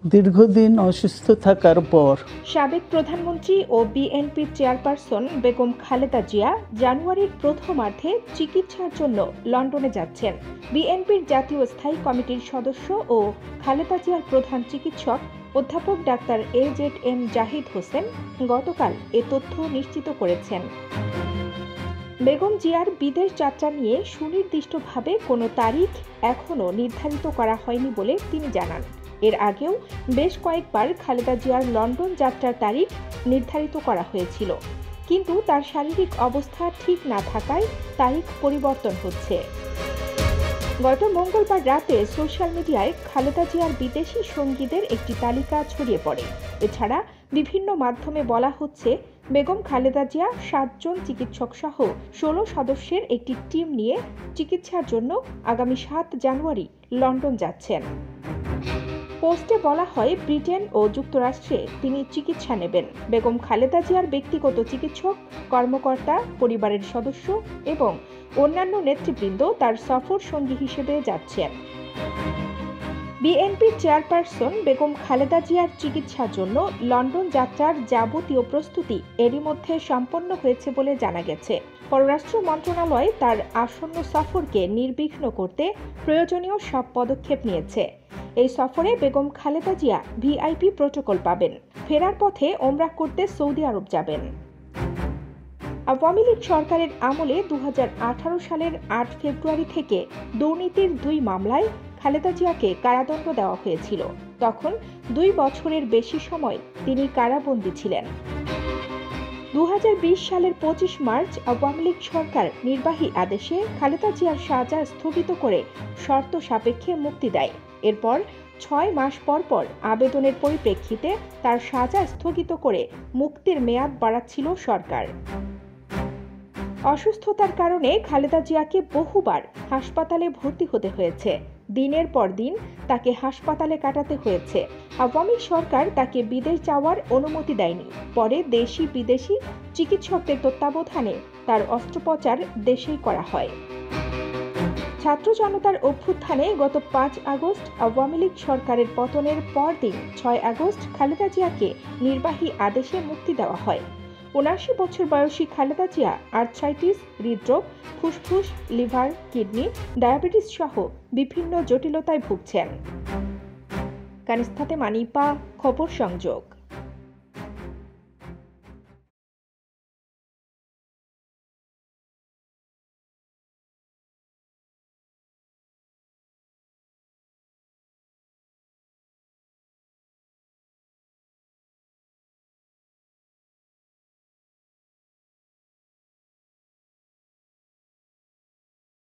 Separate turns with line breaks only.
দীর্ঘদিন অসুস্থ থাকার পর
সাবেক প্রধানমন্ত্রী ও বিএনপির চেয়ারপারসন বেগম খালেদা জিয়া জানুয়ারির প্রথমার্ধে চিকিৎসার জন্য লন্ডনে যাচ্ছেন। বিএনপির জাতীয় স্থায়ী কমিটির সদস্য ও খালেদা জিয়ার প্রধান চিকিৎসক অধ্যাপক ডাক্তার AZM জাহিদ হোসেন গতকাল এ তথ্য নিশ্চিত করেছেন। বেগম জিয়ার বিদেশ যাত্রা নিয়ে সুনির্দিষ্টভাবে কোনো তারিখ এখনও নির্ধারিত করা হয়নি বলে তিনি জানান। এর আগেও বেশ কয়েকবার খালেদা জিয়ার লন্ডন যাত্রার তারিখ নির্ধারিত করা হয়েছিল, কিন্তু তার শারীরিক অবস্থা ঠিক না থাকায় তারিখ পরিবর্তন হচ্ছে। গত মঙ্গলবার রাতে সোশ্যাল মিডিয়ায় খালেদা জিয়ার বিদেশি সঙ্গীদের একটি তালিকা ছড়িয়ে পড়ে। এছাড়া বিভিন্ন মাধ্যমে বলা হচ্ছে বেগম খালেদা জিয়া 7 জন চিকিৎসক সহ 16 সদস্যের একটি টিম নিয়ে চিকিৎসার জন্য আগামী 7 জানুয়ারি লন্ডন যাচ্ছেন। পোস্টে বলা হয় ব্রিটেন ও যুক্তরাষ্ট্রে তিনি চিকিৎসা নেবেন। বেগম খালেদা জিয়ার ব্যক্তিগত চিকিৎসক, কর্মকর্তা, পরিবারের সদস্য এবং অন্যান্য নেতৃবৃন্দ তার সফর সঙ্গী হিসেবে যাচ্ছেন। বিএনপির চেয়ারপারসন বেগম খালেদা জিয়ার চিকিৎসার জন্য লন্ডন যাত্রার যাবতীয় প্রস্তুতি এরই মধ্যে সম্পন্ন হয়েছে বলে জানা গেছে। পররাষ্ট্র মন্ত্রণালয় তার আসন্ন সফরকে নির্বিঘ্ন করতে প্রয়োজনীয় সব পদক্ষেপ নিয়েছে। এই সফরে বেগম খালেদা জিয়া ভিআইপি প্রটোকল পাবেন। ফেরার পথে ওমরাহ করতে সৌদি আরব যাবেন। আওয়ামী লীগ সরকারের আমলে 2018 সালের 8 ফেব্রুয়ারি থেকে দুর্নীতির 2 মামলায় খালেদা জিয়াকে কারাদণ্ড দেওয়া হয়েছিল। তখন 2 বছরের বেশি সময় তিনি কারাবন্দী ছিলেন। 2020 সালের 25 মার্চ আওয়ামী লীগ সরকার নির্বাহী আদেশে খালেদা জিয়ার সাজা স্থগিত করে শর্ত সাপেক্ষে মুক্তি দেয়। এরপর 6 মাস পর পর আবেদনের পরিপ্রেক্ষিতে তার সাজা স্থগিত করে মুক্তির মেয়াদ বাড়াচ্ছিল সরকার। অসুস্থতার কারণে খালেদা জিয়াকে বহুবার হাসপাতালে ভর্তি হতে হয়েছে। দিনের পর দিন তাকে হাসপাতালে কাটাতে হয়েছে। আওয়ামী সরকার তাকে বিদেশ যাওয়ার অনুমতি দেয়নি। পরে দেশি বিদেশি চিকিৎসকদের তত্ত্বাবধানে তার অস্ত্রোপচার দেশেই করা হয়। ছাত্র জনতার অভ্যুত্থানে গত 5 আগস্ট আওয়ামী লীগ সরকারের পতনের পরদিন 6 আগস্ট খালেদা জিয়াকে নির্বাহী আদেশে মুক্তি দেওয়া হয়। 79 বছর বয়সী খালেদা জিয়া আর্থ্রাইটিস, হৃদরোগ, ফুসফুস, লিভার, কিডনি, ডায়াবেটিস সহ বিভিন্ন জটিলতায় ভুগছেন। কানিস্তাতে মানিপা, খবর সংযোগ।